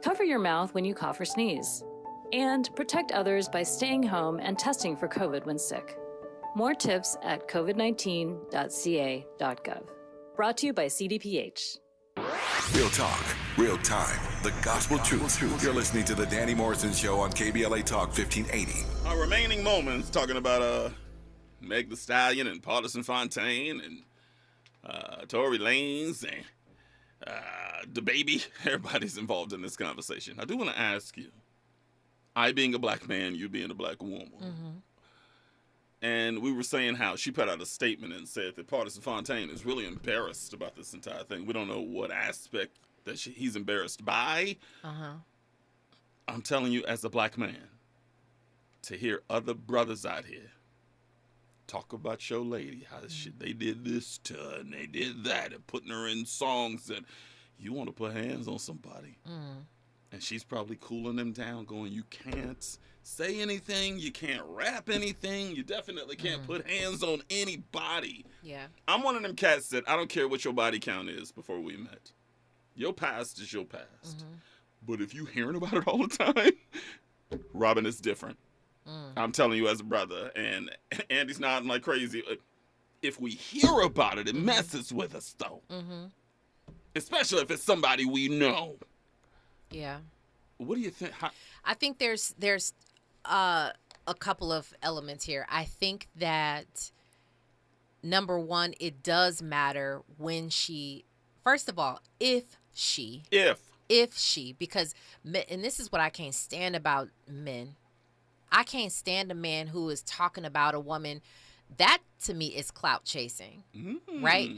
Cover your mouth when you cough or sneeze. And protect others by staying home and testing for COVID when sick. More tips at covid19.ca.gov. Brought to you by CDPH. Real talk, real time, the gospel truth. You're listening to the Danny Morrison Show on KBLA Talk 1580. Our remaining moments talking about Meg Thee Stallion and Partisan Fontaine and Tory Lanez and the baby. Everybody's involved in this conversation. I do want to ask you, I being a black man, you being a black woman, And we were saying how she put out a statement and said that Partisan Fontaine is really embarrassed about this entire thing. We don't know what aspect that he's embarrassed by. I'm telling you, as a black man, to hear other brothers out here talk about your lady, how they did this to her and they did that, and putting her in songs that you want to put hands on somebody. And she's probably cooling them down, going, you can't say anything, you can't rap anything, you definitely can't put hands on anybody. Yeah. I'm one of them cats that I don't care what your body count is before we met. Your past is your past. But if you hearing about it all the time, Robin, is different. I'm telling you as a brother, and Andy's nodding like crazy. If we hear about it, it messes with us, though. Especially if it's somebody we know. Yeah. What do you think? I think there's a couple of elements here. I think that, number one, it does matter when she, first of all, if she, because, and this is what I can't stand about men. I can't stand a man who is talking about a woman. That, to me, is clout chasing, right?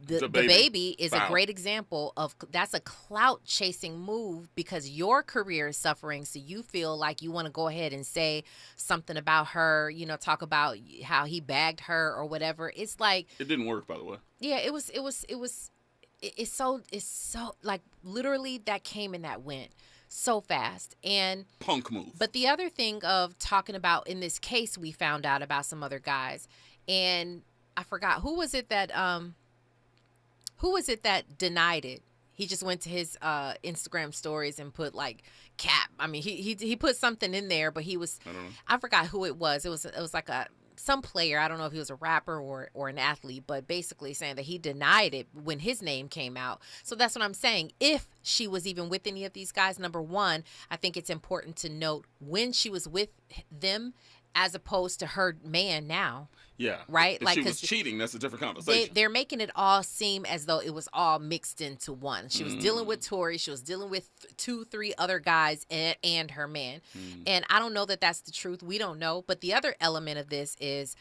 The baby is a great example of that's a clout chasing move because your career is suffering. So you feel like you want to go ahead and say something about her, you know, talk about how he bagged her or whatever. It's like, it didn't work, by the way. Yeah, it's so like literally that came and that went so fast. And punk move. But the other thing of talking about in this case, we found out about some other guys, and I forgot who was it that denied it. He just went to his Instagram stories and put like cap. I mean, he put something in there, but I forgot who it was. It was like some player. I don't know if he was a rapper or an athlete, but basically saying that he denied it when his name came out. So that's what I'm saying. If she was even with any of these guys, number one, I think it's important to note when she was with them as opposed to her man now. Yeah. Right? If she was cheating, that's a different conversation. They're making it all seem as though it was all mixed into one. She was dealing with Tori. She was dealing with 2-3 other guys and her man. And I don't know that that's the truth. We don't know. But the other element of this is,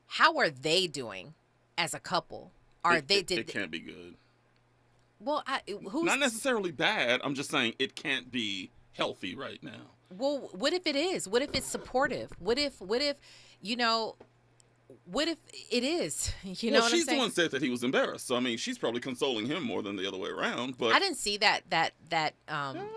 how are they doing as a couple? It can't be good. Well, who's not necessarily bad. I'm just saying it can't be healthy right now. Well, what if it is? What if it's supportive? What if you know? What if it is? You know what I'm saying? She's the one said that he was embarrassed. So I mean, she's probably consoling him more than the other way around. But I didn't see that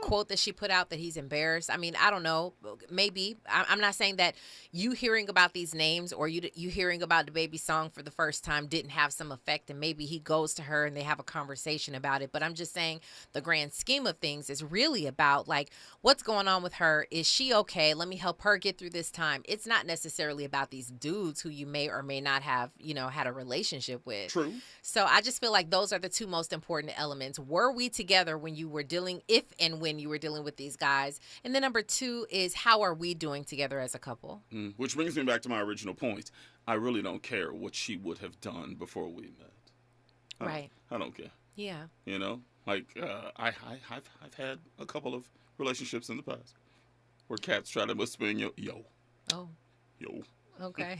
quote that she put out that he's embarrassed. I mean, I don't know. Maybe I'm not saying that you hearing about these names or you hearing about the baby song for the first time didn't have some effect, and maybe he goes to her and they have a conversation about it. But I'm just saying the grand scheme of things is really about like what's going on with her. Is she okay? Let me help her get through this time. It's not necessarily about these dudes who you may or may not have, you know, had a relationship with. True. So I just feel like those are the two most important elements. Were we together when you were dealing, if and when you were dealing with these guys? And then number two is, how are we doing together as a couple? Which brings me back to my original point. I really don't care what she would have done before we met. Right. I don't care. Yeah. You know, like I've had a couple of relationships in the past where cats try to whisper in your yo. Okay.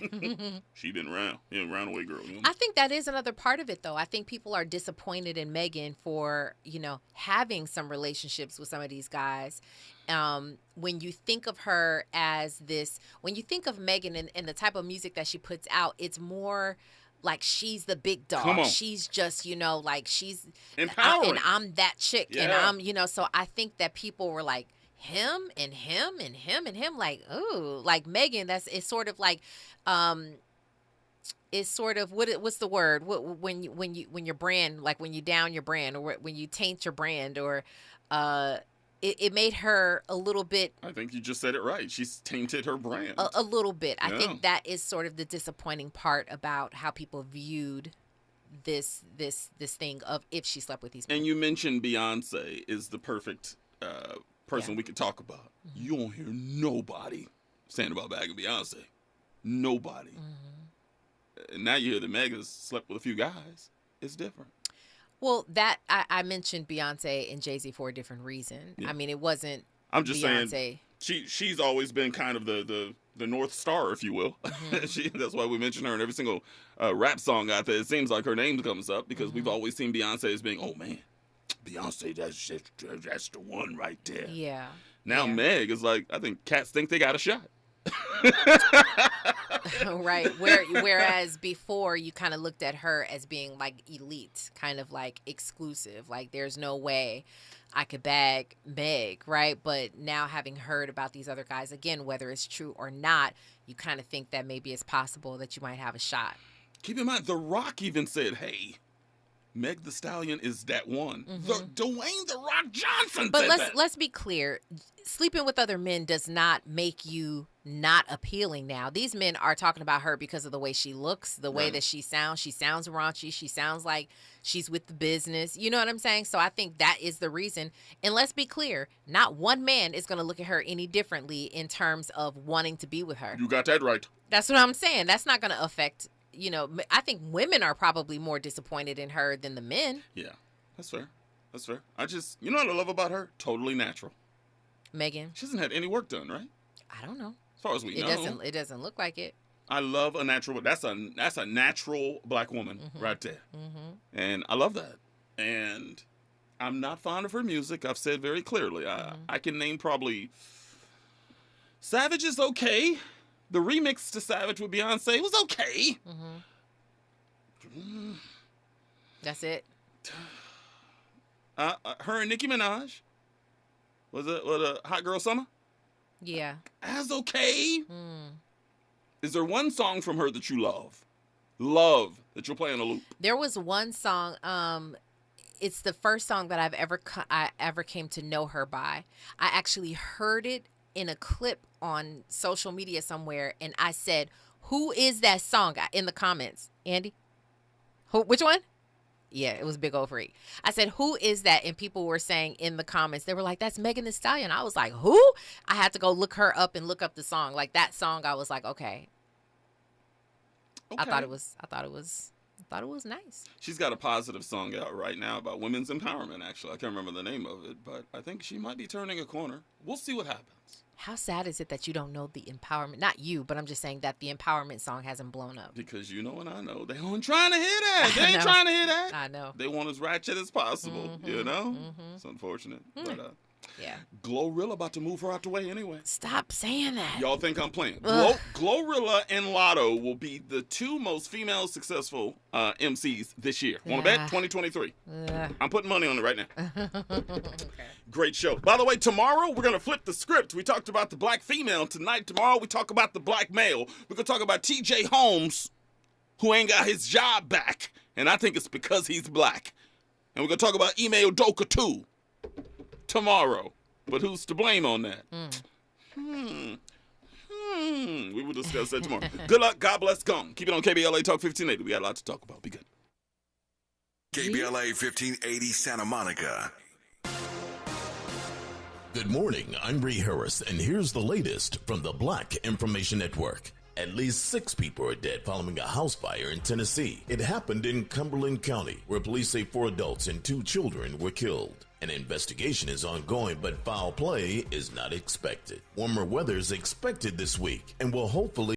She didn't round. You didn't round away, girl. You know? I think that is another part of it, though. I think people are disappointed in Megan for, you know, having some relationships with some of these guys. When you think of her as this, when you think of Megan and the type of music that she puts out, it's more like she's the big dog. She's just, you know, like she's empowering. And I'm that chick. Yeah. And I'm, you know, so I think that people were like, him and him and him and him, like, ooh, like Megan, it's sort of like it's sort of what's the word when your brand, like when you down your brand or when you taint your brand, or it made her a little bit. I think you just said it right. She's tainted her brand a little bit. I think that is sort of the disappointing part about how people viewed this thing of if she slept with these people. And you mentioned Beyonce is the perfect person we could talk about. You don't hear nobody saying about bagging Beyonce. Nobody. And now you hear that Megan's slept with a few guys. It's different. Well, that I mentioned Beyonce and Jay-Z for a different reason. Yeah. I mean, it wasn't. I'm just Beyonce. saying she's always been kind of the the North Star, if you will. That's why we mention her in every single rap song out there. It seems like her name comes up because we've always seen Beyonce as being, oh man, Beyonce, that's the one right there. Yeah. Now Meg is like, I think cats think they got a shot. Right. Whereas before you kind of looked at her as being like elite, kind of like exclusive. Like there's no way I could bag Meg, right? But now having heard about these other guys, again, whether it's true or not, you kind of think that maybe it's possible that you might have a shot. Keep in mind, The Rock even said, hey, Meg the Stallion is that one. Dwayne The Rock Johnson But said let's be clear. Sleeping with other men does not make you not appealing now. These men are talking about her because of the way she looks, the way that she sounds. She sounds raunchy. She sounds like she's with the business. You know what I'm saying? So I think that is the reason. And let's be clear, not one man is going to look at her any differently in terms of wanting to be with her. You got that right. That's what I'm saying. That's not going to affect, you know, I think women are probably more disappointed in her than the men. Yeah, that's fair. That's fair. You know what I love about her? Totally natural. Megan. She hasn't had any work done, right? I don't know. As far as we know. It doesn't look like it. I love a natural, that's a natural black woman right there. And I love that. And I'm not fond of her music. I've said very clearly. I can name probably Savage is okay. The remix to Savage with Beyonce was okay. That's it. Her and Nicki Minaj. Was it Hot Girl Summer? Yeah. That's okay. Is there one song from her that you love? Love that you'll play on a loop? There was one song. It's the first song that I ever came to know her by. I actually heard it in a clip on social media somewhere, and I said, "Who is that song?" In the comments, Andy. Which one? Yeah, it was Big Old Freak. I said, "Who is that?" And people were saying in the comments, they were like, "That's Megan Thee Stallion." I was like, "Who?" I had to go look her up and look up the song. Like that song, I was like, okay. I thought it was nice. She's got a positive song out right now about women's empowerment, actually. I can't remember the name of it, but I think she might be turning a corner. We'll see what happens. How sad is it that you don't know the empowerment? Not you, but I'm just saying that the empowerment song hasn't blown up. Because you know and I know, they ain't trying to hear that. They ain't trying to hear that. I know. They want as ratchet as possible, you know? It's unfortunate. But, yeah. Glorilla about to move her out the way anyway. Stop saying that. Y'all think I'm playing. Glorilla and Lotto will be the two most female successful MCs this year. Want to bet? 2023. I'm putting money on it right now. Okay. Great show. By the way, tomorrow we're going to flip the script. We talked about the black female tonight. Tomorrow we talk about the black male. We're going to talk about T.J. Holmes, who ain't got his job back. And I think it's because he's black. And we're going to talk about Ime Udoka too tomorrow. But who's to blame on that? We will discuss that tomorrow. Good luck. God bless. Gone. Keep it on KBLA Talk 1580. We got a lot to talk about. Be good. KBLA 1580 Santa Monica. Good morning. I'm Bree Harris, and here's the latest from the Black Information Network. At least 6 people are dead following a house fire in Tennessee. It happened in Cumberland County, where police say 4 adults and 2 children were killed. An investigation is ongoing, but foul play is not expected. Warmer weather is expected this week and will hopefully